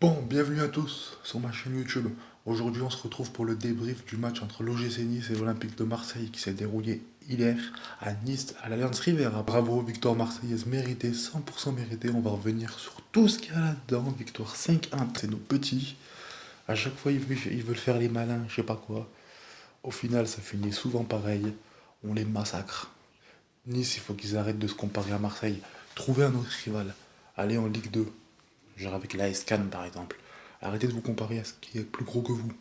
Bon, bienvenue à tous sur ma chaîne YouTube. Aujourd'hui, on se retrouve pour le débrief du match entre l'OGC Nice et l'Olympique de Marseille qui s'est déroulé hier à Nice, à l'Alliance Riviera. Bravo, victoire marseillaise méritée, 100% méritée. On va revenir sur tout ce qu'il y a là-dedans. Victoire 5-1, c'est nos petits. À chaque fois, ils veulent faire les malins, je sais pas quoi. Au final, ça finit souvent pareil. On les massacre. Nice, il faut qu'ils arrêtent de se comparer à Marseille. Trouvez un autre rival. Allez en Ligue 2. Genre avec l'AS Cannes par exemple. Arrêtez de vous comparer à ce qui est plus gros que vous.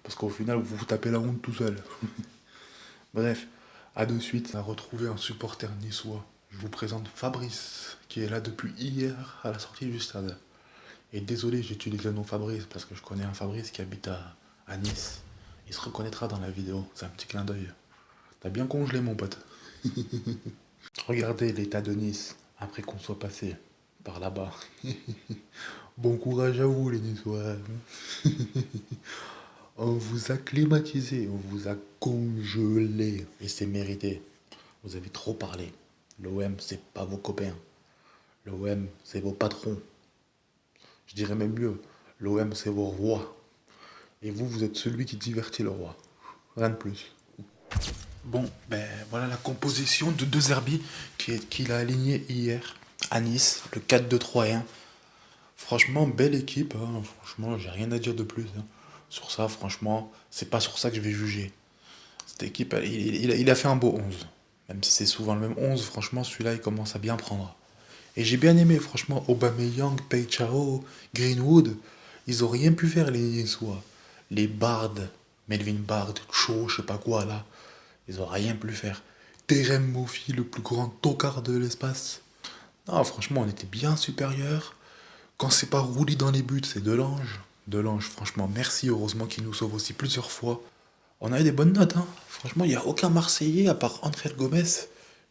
Parce qu'au final, vous vous tapez la honte tout seul. Bref, à de suite, on a retrouvé un supporter niçois. Je vous présente Fabrice, qui est là depuis hier à la sortie du stade. Et désolé, j'utilise le nom Fabrice parce que je connais un Fabrice qui habite à Nice. Il se reconnaîtra dans la vidéo, c'est un petit clin d'œil. T'as bien congelé mon pote. Regardez l'état de Nice après qu'on soit passé par là-bas. Bon courage à vous les Niçois. On vous a climatisé, on vous a congelé. Et c'est mérité. Vous avez trop parlé. L'OM, c'est pas vos copains. L'OM, c'est vos patrons. Je dirais même mieux. L'OM, c'est vos rois. Et vous, vous êtes celui qui divertit le roi. Rien de plus. Bon, ben voilà la composition de deux Zerbi qu'il a aligné hier à Nice, le 4-2-3-1. Franchement, belle équipe, hein. Franchement, j'ai rien à dire de plus, hein. Sur ça, franchement, c'est pas sur ça que je vais juger. Cette équipe, il a fait un beau 11. Même si c'est souvent le même 11, franchement, celui-là, il commence à bien prendre. Et j'ai bien aimé, franchement, Aubameyang, Peichao, Greenwood. Ils ont rien pu faire, les Niçois. Les Bard, Melvin Bard, Cho, je sais pas quoi, là. Ils ont rien pu faire. Terem Moffi, le plus grand tocard de l'espace. Non, franchement, on était bien supérieurs. Quand c'est pas roulé dans les buts, c'est Delange. Delange, franchement, merci. Heureusement qu'il nous sauve aussi plusieurs fois. On a eu des bonnes notes, hein. Franchement, il n'y a aucun Marseillais, à part André Gomez,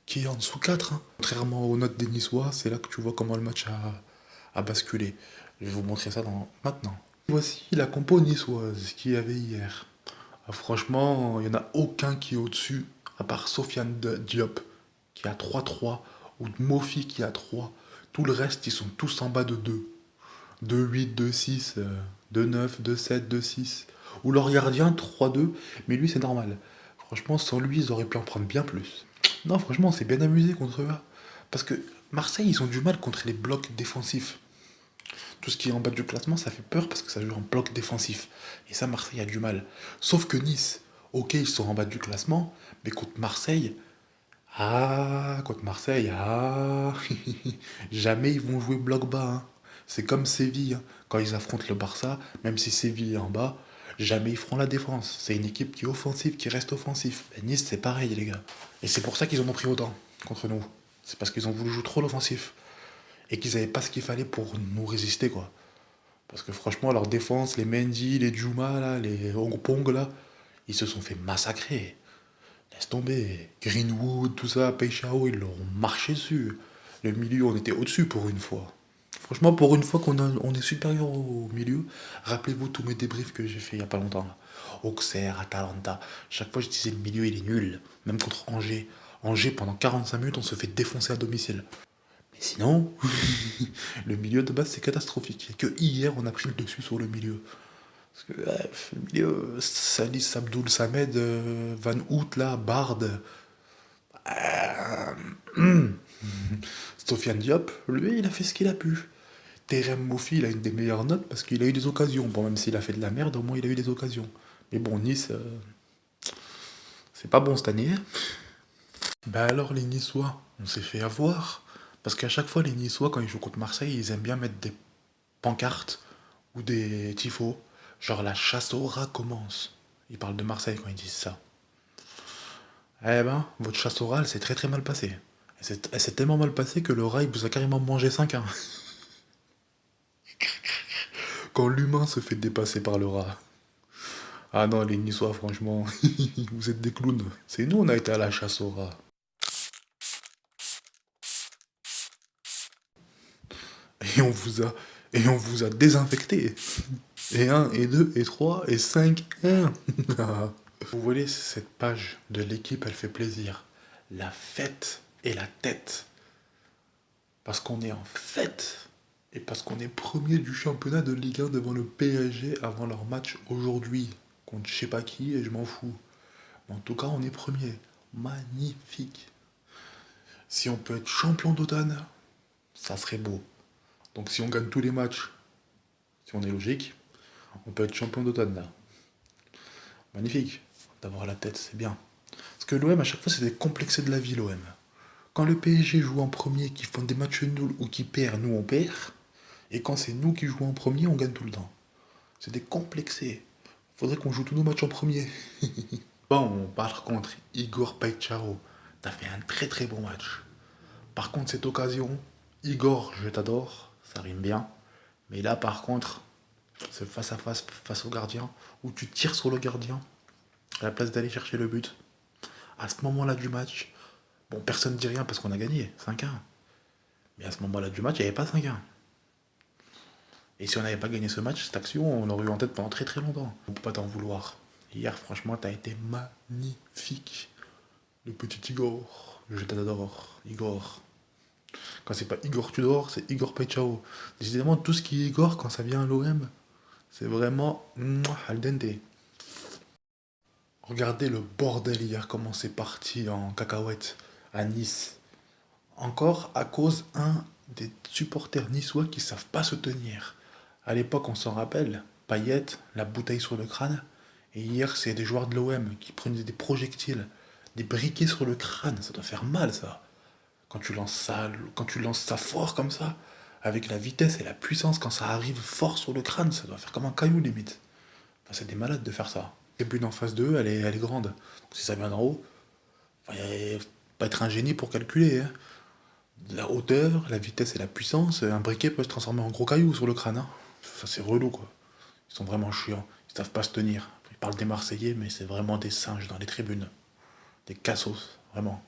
qui est en dessous 4, hein. Contrairement aux notes des Niçois, c'est là que tu vois comment le match a basculé. Je vais vous montrer ça maintenant. Voici la compo niçoise qu'il y avait hier. Ah, franchement, il n'y en a aucun qui est au-dessus, à part Sofiane Diop, qui a 3-3, ou Mofi qui a 3. Tout le reste, ils sont tous en bas de 2. 2-8, 2-6, 2-9, 2-7, 2-6. Ou leur gardien 3-2, mais lui c'est normal. Franchement, sans lui, ils auraient pu en prendre bien plus. Non, franchement, on s'est bien amusé contre eux. Parce que Marseille, ils ont du mal contre les blocs défensifs. Tout ce qui est en bas du classement, ça fait peur parce que ça joue en bloc défensif. Et ça, Marseille a du mal. Sauf que Nice, ok, ils sont en bas du classement, mais contre Marseille, contre Marseille, jamais ils vont jouer bloc bas, hein. C'est comme Séville, hein. Quand ils affrontent le Barça, même si Séville est en bas, jamais ils feront la défense. C'est une équipe qui est offensive, qui reste offensif. Et Nice, c'est pareil, les gars. Et c'est pour ça qu'ils en ont pris autant contre nous. C'est parce qu'ils ont voulu jouer trop l'offensif. Et qu'ils n'avaient pas ce qu'il fallait pour nous résister, quoi. Parce que franchement, leur défense, les Mendy, les Djouma, là, les Pong, là, ils se sont fait massacrer. Laisse tomber. Greenwood, tout ça, Peichao, ils leur ont marché dessus. Le milieu, on était au-dessus pour une fois. Franchement, pour une fois on est supérieur au milieu, rappelez-vous tous mes débriefs que j'ai fait il y a pas longtemps, là. Auxerre, Atalanta. Chaque fois, je disais le milieu, il est nul. Même contre Angers. Angers, pendant 45 minutes, on se fait défoncer à domicile. Mais sinon, le milieu de base, c'est catastrophique. Et que hier, on a pris le dessus sur le milieu. Parce que le milieu, Salis Abdoul Samed, Van Hout, là, Bard, Sofiane Diop, lui, il a fait ce qu'il a pu. Terem Moufi, il a une des meilleures notes parce qu'il a eu des occasions. Bon, même s'il a fait de la merde, au moins il a eu des occasions. Mais bon, Nice, c'est pas bon cette année, hein. Bah alors, les Niçois, on s'est fait avoir. Parce qu'à chaque fois, les Niçois, quand ils jouent contre Marseille, ils aiment bien mettre des pancartes ou des tifos. Genre la chasse au rat commence. Ils parlent de Marseille quand ils disent ça. Eh ben, votre chasse au rat, elle s'est très très mal passée. Elle s'est tellement mal passée que le rat, il vous a carrément mangé 5 ans. Quand l'humain se fait dépasser par le rat. Ah non, les Niçois, franchement, vous êtes des clowns. C'est nous, on a été à la chasse au rat. Et on vous a, et on vous a désinfecté. Et un, et 2, et 3, et 5, 1. Vous voyez, cette page de l'équipe, elle fait plaisir. La fête et la tête. Parce qu'on est en fête. Et parce qu'on est premier du championnat de Ligue 1 devant le PSG avant leur match aujourd'hui. Contre je sais pas qui et je m'en fous. Mais en tout cas, on est premier. Magnifique. Si on peut être champion d'automne, ça serait beau. Donc si on gagne tous les matchs, si on est logique, on peut être champion d'automne là. Magnifique. D'avoir la tête, c'est bien. Parce que l'OM, à chaque fois, c'est des complexés de la vie, l'OM. Quand le PSG joue en premier, qui font des matchs nuls ou qui perd, nous on perd. Et quand c'est nous qui jouons en premier, on gagne tout le temps. C'est des complexés. Faudrait qu'on joue tous nos matchs en premier. Bon, par contre, Igor Paixão, t'as fait un très très bon match. Par contre, cette occasion, Igor, je t'adore, ça rime bien. Mais là, par contre, ce face à face, face au gardien, où tu tires sur le gardien, à la place d'aller chercher le but. À ce moment-là du match, bon, personne ne dit rien parce qu'on a gagné, 5-1. Mais à ce moment-là du match, il n'y avait pas 5-1. Et si on n'avait pas gagné ce match, cette action, on aurait eu en tête pendant très très longtemps. On peut pas t'en vouloir. Hier, franchement, t'as été magnifique. Le petit Igor. Je t'adore, Igor. Quand c'est pas Igor Tudor, c'est Igor Paixão. Décidément, tout ce qui est Igor, quand ça vient à l'OM, c'est vraiment al dente. Regardez le bordel hier, comment c'est parti en cacahuète à Nice. Encore à cause des supporters niçois qui savent pas se tenir. À l'époque, on s'en rappelle, Payet, la bouteille sur le crâne. Et hier, c'est des joueurs de l'OM qui prenaient des projectiles, des briquets sur le crâne. Ça doit faire mal, ça. Quand tu lances ça fort comme ça, avec la vitesse et la puissance, quand ça arrive fort sur le crâne, ça doit faire comme un caillou limite. Enfin, c'est des malades de faire ça. La tribune en face d'eux, elle est grande. Donc, si ça vient d'en haut, enfin, faut pas être un génie pour calculer, hein. La hauteur, la vitesse et la puissance, un briquet peut se transformer en gros caillou sur le crâne, hein. Ça, c'est relou, quoi. Ils sont vraiment chiants. Ils savent pas se tenir. Ils parlent des Marseillais, mais c'est vraiment des singes dans les tribunes. Des cassos, vraiment.